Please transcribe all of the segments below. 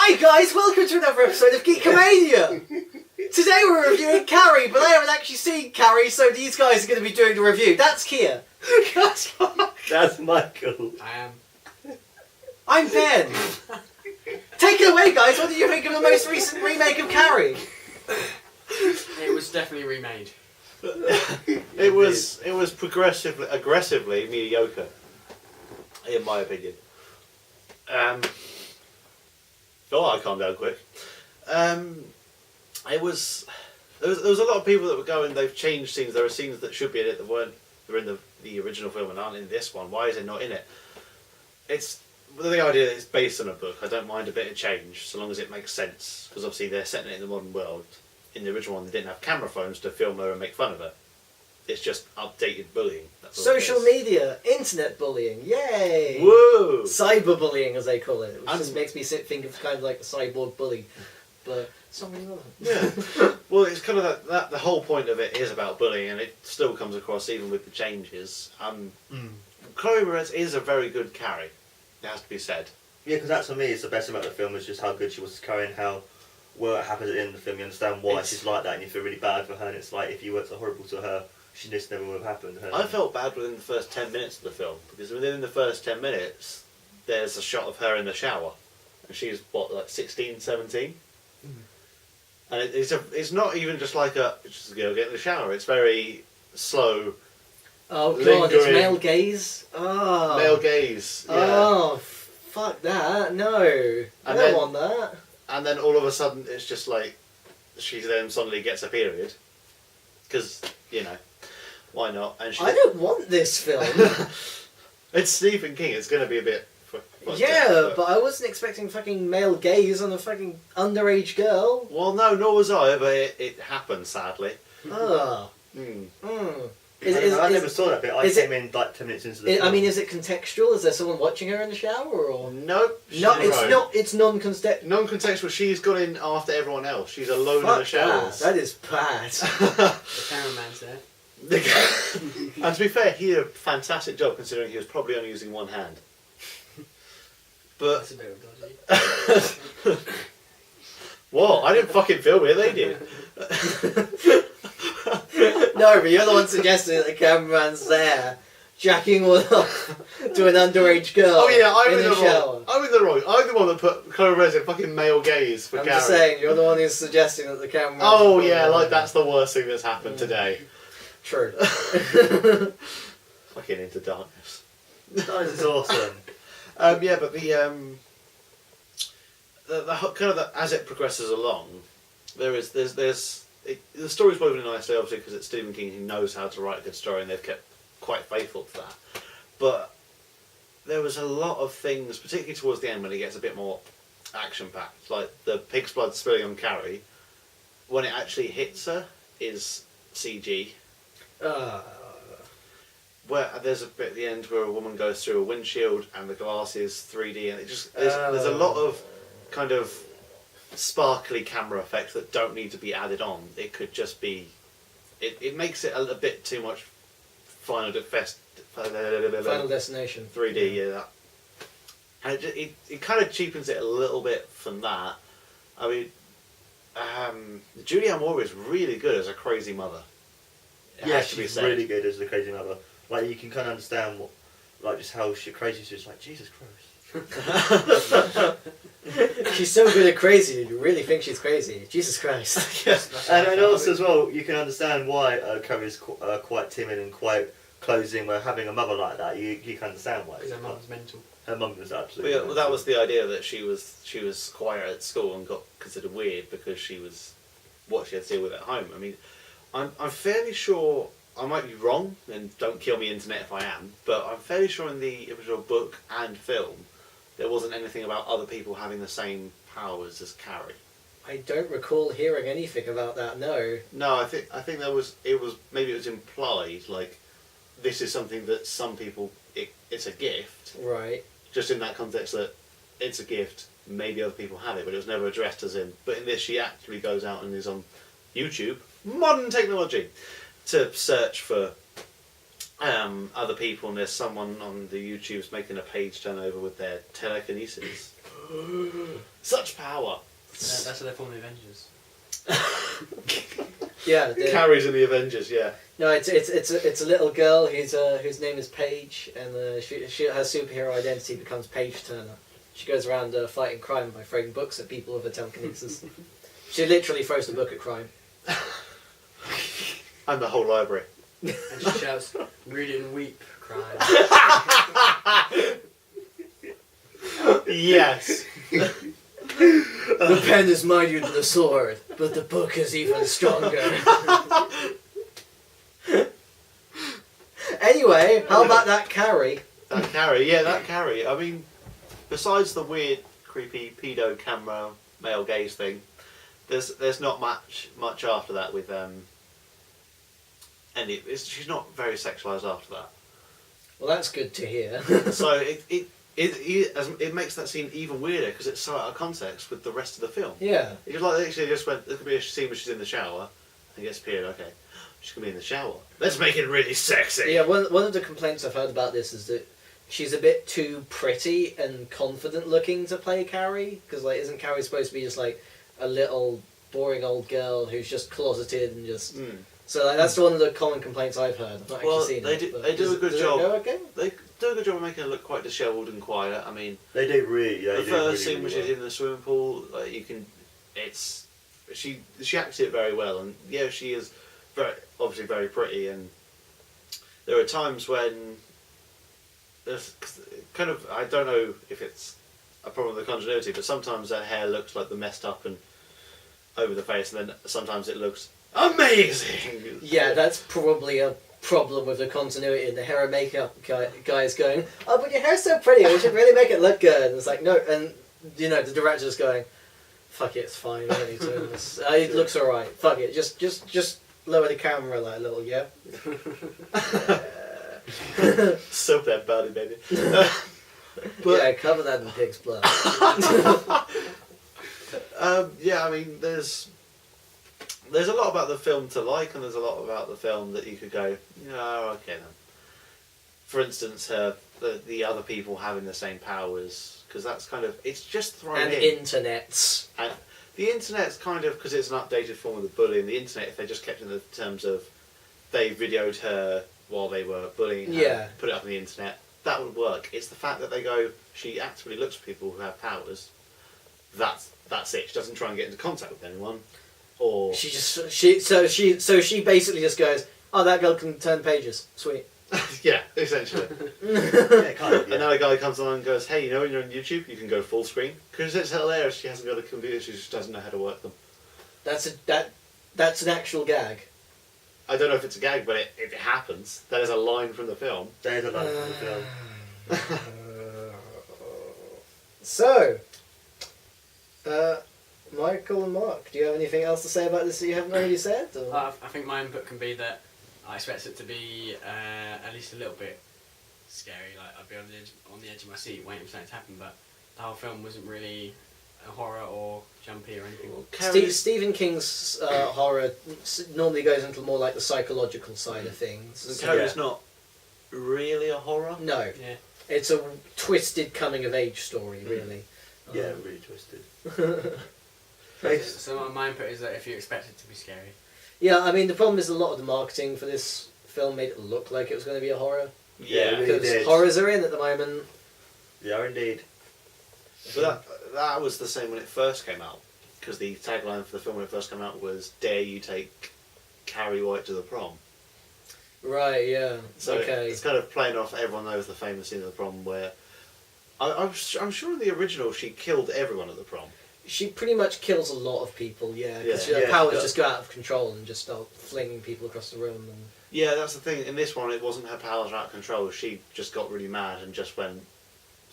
Hi guys, welcome to another episode of GEEKAMANIA! Today we're reviewing Carrie, but I haven't actually seen Carrie, so these guys are going to be doing the review. That's Kier. That's Michael. I am. I'm Ben. Take it away guys, what did you think of the most recent remake of Carrie? It was definitely remade. It was aggressively mediocre, in my opinion. I calmed down quick. There was a lot of people that were going, they've changed scenes. There are scenes that should be in it that weren't. They're in the original film and aren't in this one. Why is it not in it? It's the idea that it's based on a book. I don't mind a bit of change so long as it makes sense. Because obviously they're setting it in the modern world. In the original one, they didn't have camera phones to film her and make fun of her. It's just updated bullying. That's all Social media, internet bullying, yay! Whoa! Cyberbullying, as they call it, which just makes me think of kind of like a cyborg bully, but something other. Yeah. Well, it's kind of that the whole point of it is about bullying, and it still comes across even with the changes. Chloe Moretz is a very good Carrie. It has to be said. Yeah, because that to me is the best thing about the film is just how good she was carrying, how well it happens at the end of the film. You understand why she's like that, and you feel really bad for her. And it's like if you weren't so horrible to her, she just never would have happened. I felt bad within the first 10 minutes of the film, because within the first 10 minutes, there's a shot of her in the shower, and she's what, like 16, 17? And it's not even just like just go get in the shower. It's very slow. Oh god, it's male gaze. Oh. Male gaze. Yeah. Oh, fuck that! No, I don't want that. And then all of a sudden, it's just like she then suddenly gets a period, because why not? And I don't want this film. It's Stephen King. It's going to be a bit. Yeah, but I wasn't expecting fucking male gaze on a fucking underage girl. Well, no, nor was I, but it happened, sadly. Ugh. I never saw that bit. I came in like 10 minutes into the film. I mean, is it contextual? Is there someone watching her in the shower, or nope? No, it's not. It's non-contextual. Non-contextual. She's gone in after everyone else. She's alone in the showers. That is bad. The cameraman's there. And to be fair, he did a fantastic job considering he was probably only using one hand. But That's a bit of dodgy. what? I didn't fucking film it. They did. No, but you're the one suggesting that the cameraman's there, jacking one off to an underage girl. Oh yeah, I'm in the shower. wrong. I'm in the wrong. I'm the one that put Chloe Moretz in fucking male gaze for I'm Carrie. just saying, you're the one who's suggesting that the cameraman. Oh yeah, like that's the worst thing that's happened today. True. Fucking Into Darkness. That is awesome. Yeah, but the kind of as it progresses along, there's the story's woven in nicely, obviously, because it's Stephen King who knows how to write a good story, and they've kept quite faithful to that. But there was a lot of things, particularly towards the end when it gets a bit more action-packed, like the pig's blood spilling on Carrie. When it actually hits her, is CG. Where there's a bit at the end where a woman goes through a windshield and the glass is 3D, and it just there's a lot of kind of sparkly camera effects that don't need to be added on. It could just be, it makes it a bit too much Final Destination 3D, yeah. And it kind of cheapens it a little bit from that. I mean, Julianne Moore is really good as a crazy mother. Yeah, she's really good as the crazy mother. Like you can kind of understand just how crazy she is. Like Jesus Christ. She's so good at crazy. You really think she's crazy? Jesus Christ. Yes. And also as well, you can understand why Carrie is quite timid and quite closing. Where having a mother like that, you can understand why. Because her mum's mental. Her mum was absolutely. Well, that was the idea, that she was quiet at school and got considered weird because she was what she had to deal with at home. I mean, I'm fairly sure, I might be wrong, and don't kill me internet if I am, but I'm fairly sure in the original book and film there wasn't anything about other people having the same powers as Carrie. I don't recall hearing anything about that. No. No, I think there was. Maybe it was implied, like this is something that some people it's a gift. Right. Just in that context that it's a gift. Maybe other people have it, but it was never addressed as in. But in this, she actually goes out and is on YouTube, modern technology, to search for other people, and there's someone on the YouTube's making a page turnover with their telekinesis. Such power. That's how they form the Avengers. Yeah. Carrie's in the Avengers, yeah. No, it's a little girl whose name is Paige, and her superhero identity becomes Paige Turner. She goes around fighting crime by throwing books at people with her telekinesis. She literally throws the book at crime. And the whole library. And she shouts, "Read it and weep, crime." Yes. The pen is mightier than the sword, but the book is even stronger. Anyway, how about that Carrie? That Carrie. I mean, besides the weird, creepy pedo camera male gaze thing, there's not much after that with she's not very sexualized after that. Well, that's good to hear. So it makes that scene even weirder because it's so out of context with the rest of the film. Yeah. It's like actually just went. There could be a scene where she's in the shower and gets appeared. Okay, she's gonna be in the shower. Let's make it really sexy. Yeah. One of the complaints I've heard about this is that she's a bit too pretty and confident looking to play Carrie. Because isn't Carrie supposed to be just like a little boring old girl who's just closeted and just. Mm. So that's one of the common complaints I've heard. I've not actually seen it. They do a good job. Does it go okay? They do a good job of making her look quite dishevelled and quiet. I mean, They do really. Yeah, the they do first really, scene, which really is in the swimming pool, you can. She acts it very well, and yeah, she is obviously very pretty. And there are times when there's kind of, I don't know if it's a problem with the continuity, but sometimes her hair looks like the messed up and over the face, and then sometimes it looks amazing. Yeah, that's probably a problem with the continuity, and the hair and makeup guys going, "Oh, but your hair's so pretty, we should really make it look good." And it's like, no, and the director's going, "Fuck it, it's fine, I don't need to. It looks alright, fuck it, just lower the camera like a little, yeah?" Soap that body, baby. Yeah, cover that in pig's blood. Yeah, I mean, there's a lot about the film to like, and there's a lot about the film that you could go, oh, okay then. For instance, the other people having the same powers, because that's kind of, it's just thrown and in. internets. And the internet's kind of, because it's an updated form of the bullying, the internet, if they just kept in the terms of they videoed her while they were bullying her, Yeah. put it up on the internet, that would work. It's the fact that they go, she actively looks for people who have powers, that's it. She doesn't try and get into contact with anyone. Or She basically just goes, "Oh, that girl can turn pages. Sweet." yeah, essentially. Yeah, kind of. Yeah. And now a guy comes along and goes, "Hey, when you're on YouTube, you can go full screen because it's hilarious. She hasn't got a computer; she just doesn't know how to work them." That's an actual gag. I don't know if it's a gag, but if it happens, that is a line from the film. There's a line from the film. So, Michael and Mark, do you have anything else to say about this that you haven't already said? Or? I think my input can be that I expect it to be at least a little bit scary. Like I'd be on the edge of my seat waiting for something to happen. But the whole film wasn't really a horror or jumpy or anything. Stephen King's horror normally goes into more like the psychological side of things. Carrie's not really a horror. No, Yeah. it's a twisted coming of age story, really. Yeah, really twisted. So my input is that if you expect it to be scary. Yeah, I mean the problem is a lot of the marketing for this film made it look like it was going to be a horror. Yeah, really Because did. horrors are in at the moment. Yeah, indeed. but that was the same when it first came out. Because the tagline for the film when it first came out was "Dare you take Carrie White to the prom." Right, yeah. So okay. it's kind of playing off. Everyone knows the famous scene of the prom where I'm sure in the original she killed everyone at the prom. She pretty much kills a lot of people, yeah. Because Yeah. her Yeah, powers she just go out of control and just start flinging people across the room. And... Yeah, that's the thing. In this one, it wasn't her powers out of control. She just got really mad and just went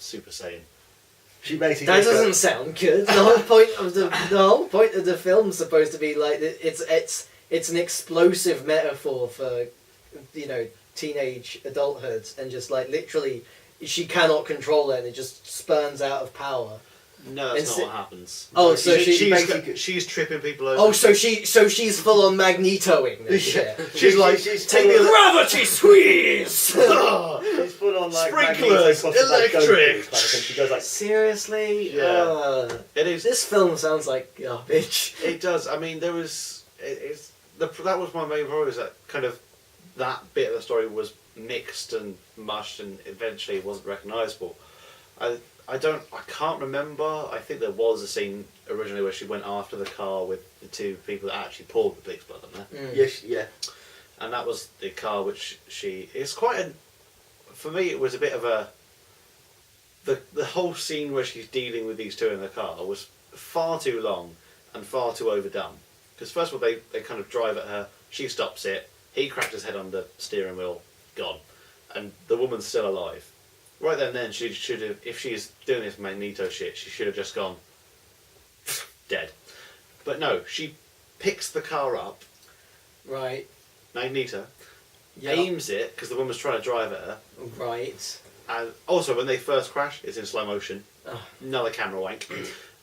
Super Saiyan. She basically. That doesn't sound good. The whole point of the film's supposed to be like it's an explosive metaphor for teenage adulthood, and just like literally she cannot control it and it just spurns out of power. No, that's not what happens. Oh, so she's tripping people over. Oh, so she's full on Magnetoing this shit. She's like, she's take full the of- Gravity squeeze. She's full on like sprinklers, Magneto crosses, like, Goku electric. kind of thing. She goes like, Seriously? Yeah. It is. This film sounds like garbage. It does. I mean, there was. That was my main problem. Is that kind of that bit of the story was mixed and mushed, and eventually it wasn't recognisable. I can't remember. I think there was a scene originally where she went after the car with the two people that actually poured the bleach blood on there. yes, yeah. And that was the car which it's quite a, for me it was a bit of a, the whole scene where she's dealing with these two in the car was far too long and far too overdone. Because first of all they kind of drive at her, she stops it, he cracked his head on the steering wheel, gone. And the woman's still alive. Right then she should have, if she's doing this Magneto shit, she should have just gone, dead. But no, she picks the car up, Right. Magneto, Yeah. aims it, because the woman's trying to drive at her, Right. and also when they first crash, it's in slow motion. Oh. Another camera wank.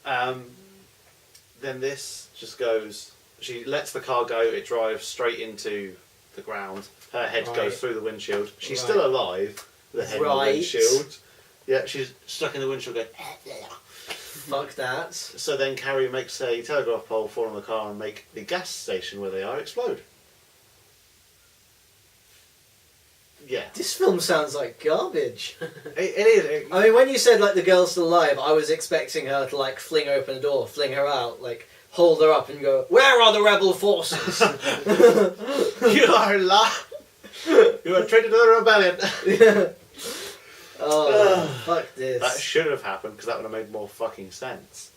Then this just goes, she lets the car go, it drives straight into the ground, her head Right. goes through the windshield, she's Right. still alive, the head in the Right. windshield. Yeah, she's stuck in the windshield going, Fuck that. so then Carrie makes a telegraph pole fall on the car and make the gas station where they are explode. Yeah. This film sounds like garbage. It is. I mean, when you said like the girl's still alive, I was expecting her to like fling open the door, fling her out, like hold her up and go, "Where are the rebel forces?" You are you are traitor to the rebellion. Oh, fuck this. That should have happened because that would have made more fucking sense.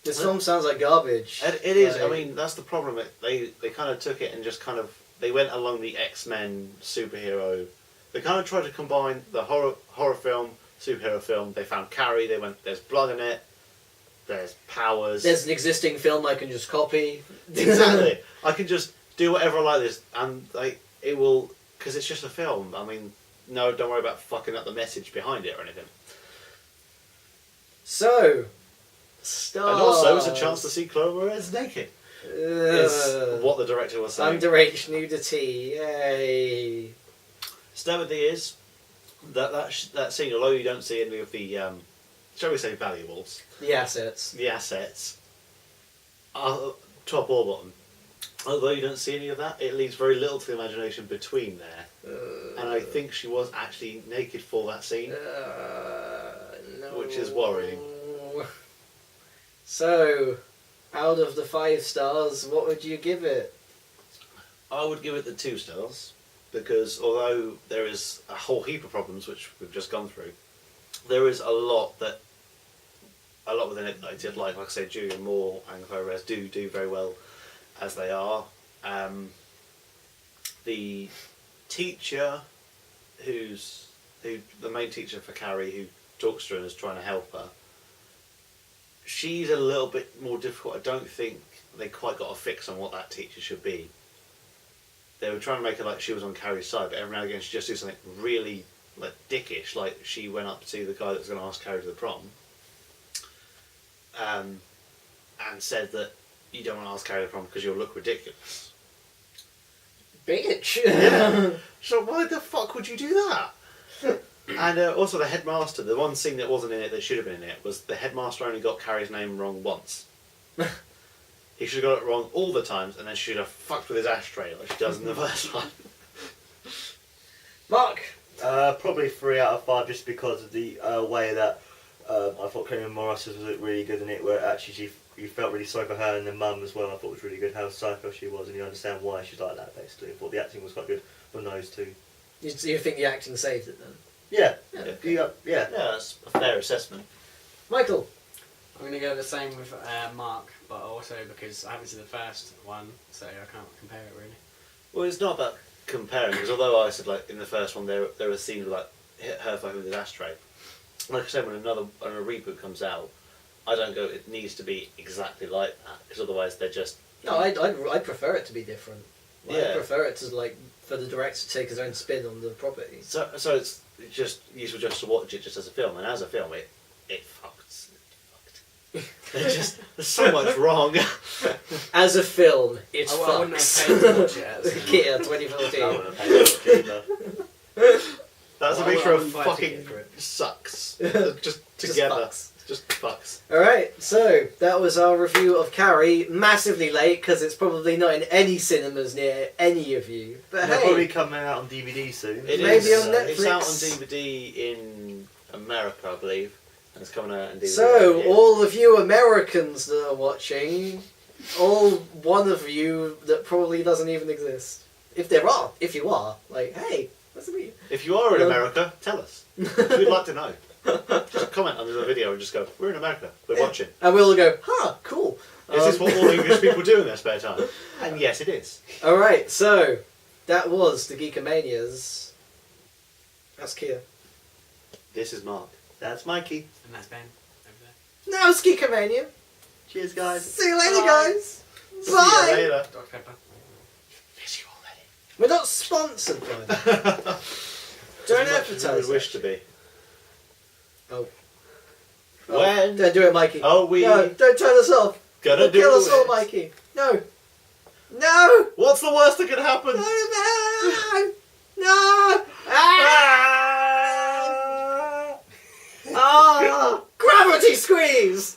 This film sounds like garbage. It is. Like, I mean, that's the problem. They kind of took it and just kind of they went along the X-Men superhero. They kind of tried to combine the horror film, superhero film. They found Carrie. They went, there's blood in it. There's powers. there's an existing film I can just copy. Exactly. I can just do whatever I like this, and like it will, because it's just a film. I mean, no, don't worry about fucking up the message behind it or anything. So, stars. And also, it's a chance to see Chloe Moretz naked. Is what the director was saying. Underage nudity, yay. Start with the is that scene. Although you don't see any of the, shall we say, valuables, The assets. the assets, top or bottom. Although you don't see any of that, it leaves very little to the imagination between there. And I think she was actually naked for that scene, No. which is worrying. So, out of the 5 stars, what would you give it? I would give it the 2 stars because although there is a whole heap of problems which we've just gone through, there is a lot within it that I did like. Like I said, Julian Moore and Chloe Moretz do very well as they are. The teacher, the main teacher for Carrie, who talks to her and is trying to help her, she's a little bit more difficult. I don't think they quite got a fix on what that teacher should be. They were trying to make her like she was on Carrie's side, but every now and again she just do something really like dickish, like she went up to the guy that was going to ask Carrie to the prom, and said that you don't want to ask Carrie to the prom because you'll look ridiculous. Bitch! Yeah. So why the fuck would you do that? And also the headmaster, the one scene that wasn't in it that should have been in it was the headmaster only got Carrie's name wrong once. He should have got it wrong all the times, and then she should have fucked with his ashtray like she does in the first one. Mark! Probably 3 out of 5 just because of the way that I thought Carrie Moretz was really good in it, where actually you felt really sorry for her and the mum as well. I thought it was really good how psycho she was, and you understand why she's like that basically. I thought the acting was quite good from those two. You think the acting saved it then? Yeah, Yeah. yeah. That's a fair assessment. Michael! I'm going to go the same with Mark, but also because I haven't seen the first one, so I can't compare it really. Well, it's not about comparing, because although I said like in the first one there were scenes like her fucking with his ashtray. Like I said, when a reboot comes out, I don't go. It needs to be exactly like that, because otherwise they're just. No, I'd prefer it to be different. Yeah. I'd prefer it to like for the director to take his own spin on the property. So it's just useful just to watch it just as a film, and as a film it fucked. There's so much wrong. As a film, it's I wouldn't have fucks. paid to watch it. Kier, I 2014. wouldn't have paid much either. That's a Well, mixture I of wouldn't buy a fucking ticket for it. sucks. Just Just together. fucks. Just fucks. Alright, so that was our review of Carrie. Massively late because it's probably not in any cinemas near any of you. But They're hey, probably coming out on DVD soon. It Maybe is, on It's out on Netflix. DVD in America, I believe. And it's coming out on DVD. so over here. all of you Americans that are watching, all one of you that probably doesn't even exist. If you are, like, hey, what's the mean? If you are in Um, America, tell us. We'd like to know. Just comment under the video and just go, we're in America, we're watching. And we'll all go, huh, cool. Is this what all English people do in their spare time? And yes, it is. Alright, so that was the Geekamanias. That's Kier. This is Mark. That's Mikey. And that's Ben over there. Now it's Geekamania. Cheers, guys. See you later, Bye. guys. See you Bye. later. Dr. Pepper. Miss you already. We're not sponsored by them. Don't As much as I advertise. would wish to be. Oh. When Don't do it, Mikey. are we No, don't turn us off. gonna You'll do kill us all, it? Mikey. No. No. What's the worst that could happen? No. No. Ah. Ah. Gravity squeeze.